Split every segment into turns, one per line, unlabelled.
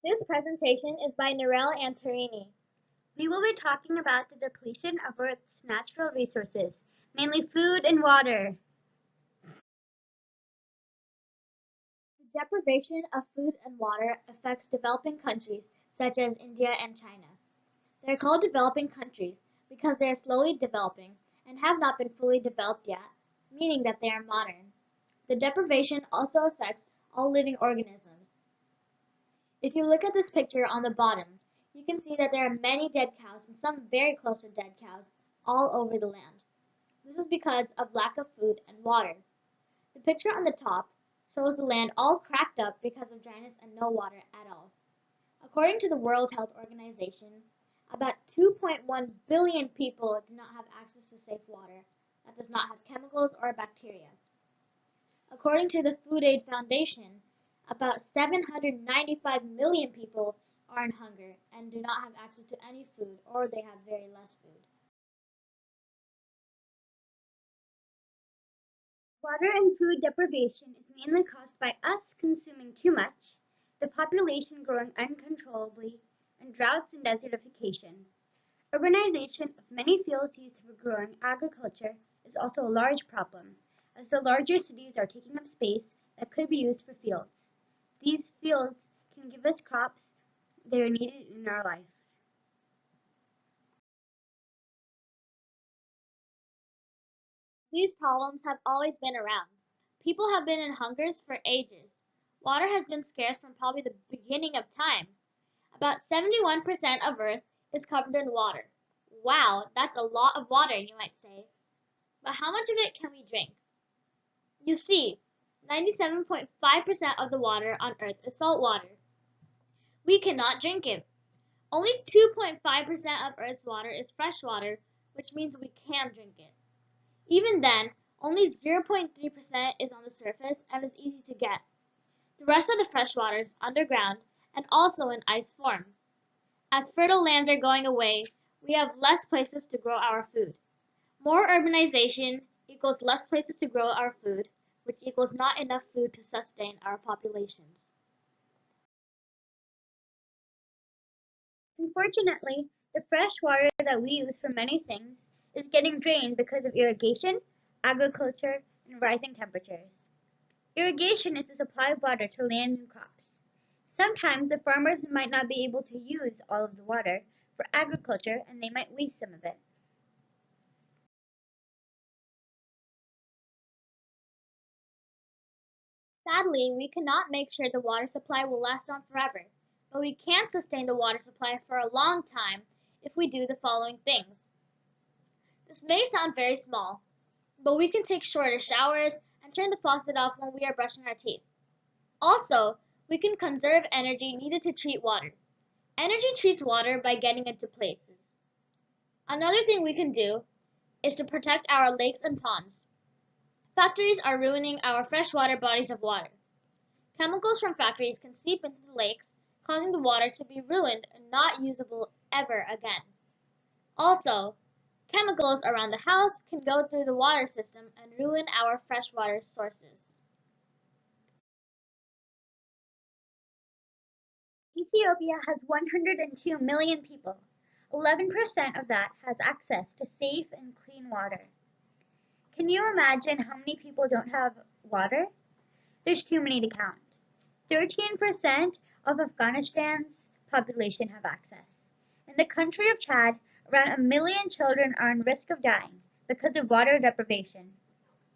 This presentation is by Nirel and Tarini. We will be talking about the depletion of Earth's natural resources, mainly food and water. The deprivation of food and water affects developing countries such as India and China. They are called developing countries because they are slowly developing and have not been fully developed yet, meaning that they are modern. The deprivation also affects all living organisms. If you look at this picture on the bottom, you can see that there are many dead cows and some very close to dead cows all over the land. This is because of lack of food and water. The picture on the top shows the land all cracked up because of dryness and no water at all. According to the World Health Organization, about 2.1 billion people do not have access to safe water that does not have chemicals or bacteria. According to the Food Aid Foundation, about 795 million people are in hunger and do not have access to any food or they have very less food. Water and food deprivation is mainly caused by us consuming too much, the population growing uncontrollably, and droughts and desertification. Urbanization of many fields used for growing agriculture is also a large problem, as the larger cities are taking up space that could be used for fields. These fields can give us crops that are needed in our life. These problems have always been around. People have been in hungers for ages. Water has been scarce from probably the beginning of time. About 71% of Earth is covered in water. Wow, that's a lot of water, you might say. But how much of it can we drink? You see, 97.5% of the water on Earth is salt water. We cannot drink it. Only 2.5% of Earth's water is fresh water, which means we can drink it. Even then, only 0.3% is on the surface and is easy to get. The rest of the fresh water is underground and also in ice form. As fertile lands are going away, we have less places to grow our food. More urbanization equals less places to grow our food, which equals not enough food to sustain our populations. Unfortunately, the fresh water that we use for many things is getting drained because of irrigation, agriculture, and rising temperatures. Irrigation is the supply of water to land and crops. Sometimes the farmers might not be able to use all of the water for agriculture and they might waste some of it. Sadly, we cannot make sure the water supply will last on forever, but we can sustain the water supply for a long time if we do the following things. This may sound very small, but we can take shorter showers and turn the faucet off when we are brushing our teeth. Also, we can conserve energy needed to treat water. Energy treats water by getting into places. Another thing we can do is to protect our lakes and ponds. Factories are ruining our freshwater bodies of water. Chemicals from factories can seep into the lakes, causing the water to be ruined and not usable ever again. Also, chemicals around the house can go through the water system and ruin our freshwater sources. Ethiopia has 102 million people. 11% of that has access to safe and clean water. Can you imagine how many people don't have water? There's too many to count. 13% of Afghanistan's population have access. In the country of Chad, around a million children are in risk of dying because of water deprivation.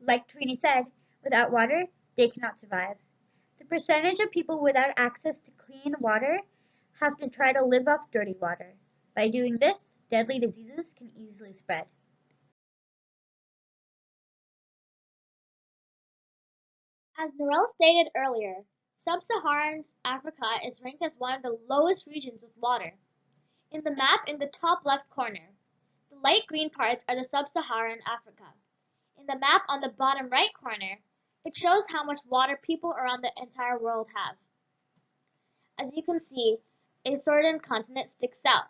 Like Trini said, without water, they cannot survive. The percentage of people without access to clean water have to try to live off dirty water. By doing this, deadly diseases can easily spread. As Noel stated earlier, sub-Saharan Africa is ranked as one of the lowest regions with water. In the map in the top left corner, the light green parts are the sub-Saharan Africa. In the map on the bottom right corner, it shows how much water people around the entire world have. As you can see, a certain continent sticks out.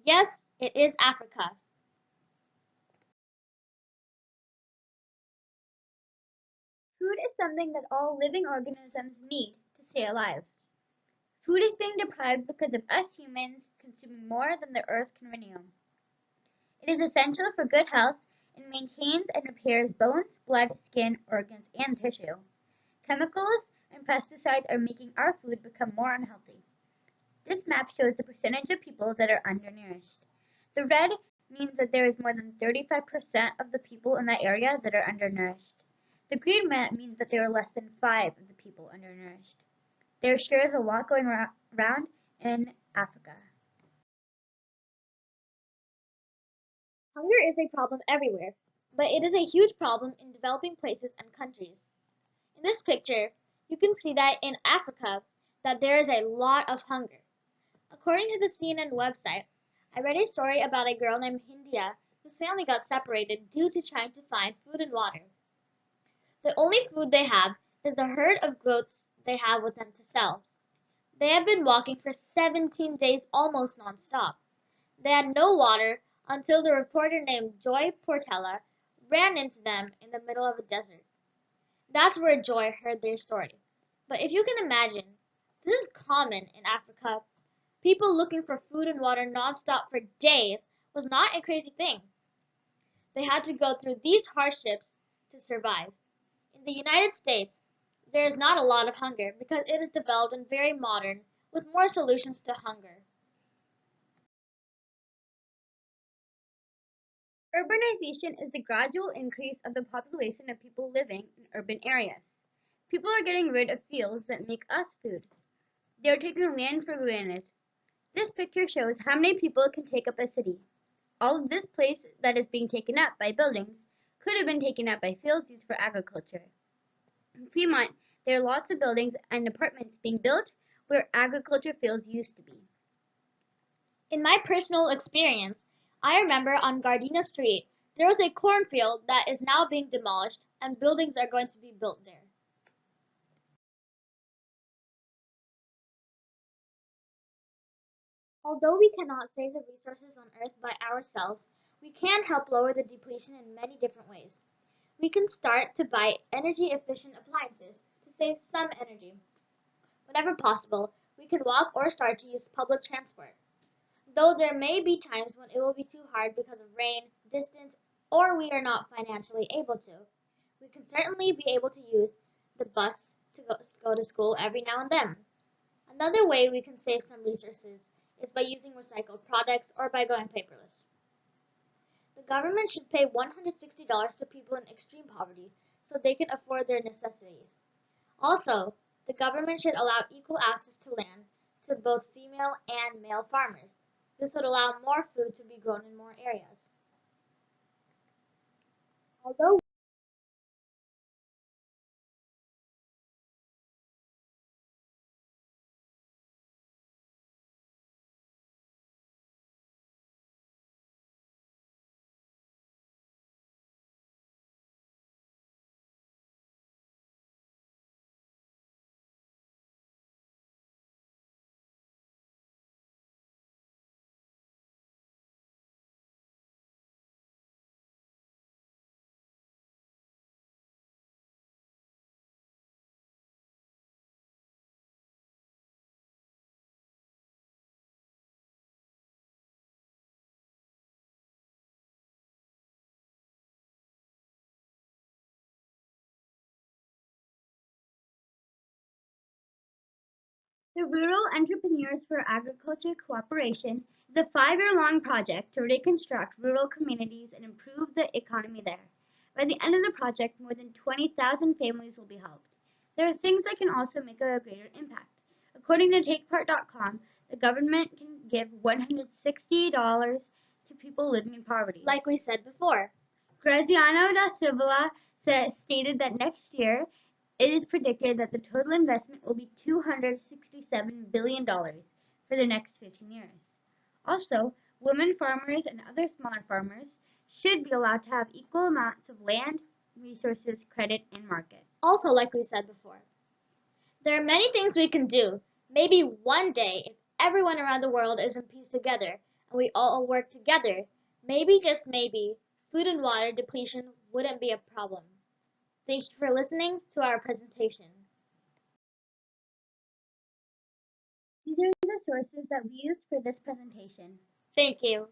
Yes, it is Africa. Food is something that all living organisms need to stay alive.
Food is being deprived because of us humans consuming more than the earth can renew. It is essential for good health and maintains and repairs bones, blood, skin, organs, and tissue. Chemicals and pesticides are making our food become more unhealthy. This map shows the percentage of people that are undernourished. The red means that there is more than 35% of the people in that area that are undernourished. The green map means that there are less than 5 of the people undernourished. There sure is a lot going around in Africa.
Hunger is a problem everywhere, but it is a huge problem in developing places and countries. In this picture, you can see that in Africa that there is a lot of hunger. According to the CNN website, I read a story about a girl named Hindia whose family got separated due to trying to find food and water. The only food they have is the herd of goats they have with them to sell. They have been walking for 17 days almost nonstop. They had no water until the reporter named Joy Portela ran into them in the middle of a desert. That's where Joy heard their story. But if you can imagine, this is common in Africa. People looking for food and water nonstop for days was not a crazy thing. They had to go through these hardships to survive. In the United States, there is not a lot of hunger because it is developed and very modern with more solutions to hunger.
Urbanization is the gradual increase of the population of people living in urban areas. People are getting rid of fields that make us food. They are taking land for granted. This picture shows how many people can take up a city. All of this place that is being taken up by buildings could have been taken up by fields used for agriculture. In Fremont, there are lots of buildings and apartments being built where agriculture fields used to be.
In my personal experience, I remember on Gardena Street, there was a cornfield that is now being demolished and buildings are going to be built there. Although we cannot save the resources on Earth by ourselves, we can help lower the depletion in many different ways. We can start to buy energy efficient appliances to save some energy. Whenever possible, we can walk or start to use public transport. Though there may be times when it will be too hard because of rain, distance, or we are not financially able to, we can certainly be able to use the bus to go to school every now and then. Another way we can save some resources is by using recycled products or by going paperless. The government should pay $160 to people in extreme poverty so they can afford their necessities. Also, the government should allow equal access to land to both female and male farmers. This would allow more food to be grown in more areas. Although
The Rural Entrepreneurs for Agriculture Cooperation is a 5-year-long project to reconstruct rural communities and improve the economy there. By the end of the project, more than 20,000 families will be helped. There are things that can also make a greater impact. According to TakePart.com, the government can give $160 to people living in poverty.
like we said before,
Graziano da Silva stated that next year it is predicted that the total investment will be $267 billion for the next 15 years. Also, women farmers and other smaller farmers should be allowed to have equal amounts of land, resources, credit, and market.
also like we said before, there are many things we can do. Maybe one day, if everyone around the world is in peace together and we all work together, maybe just maybe, food and water depletion wouldn't be a problem. Thank you for listening to our presentation.
that we used for this presentation.
Thank you.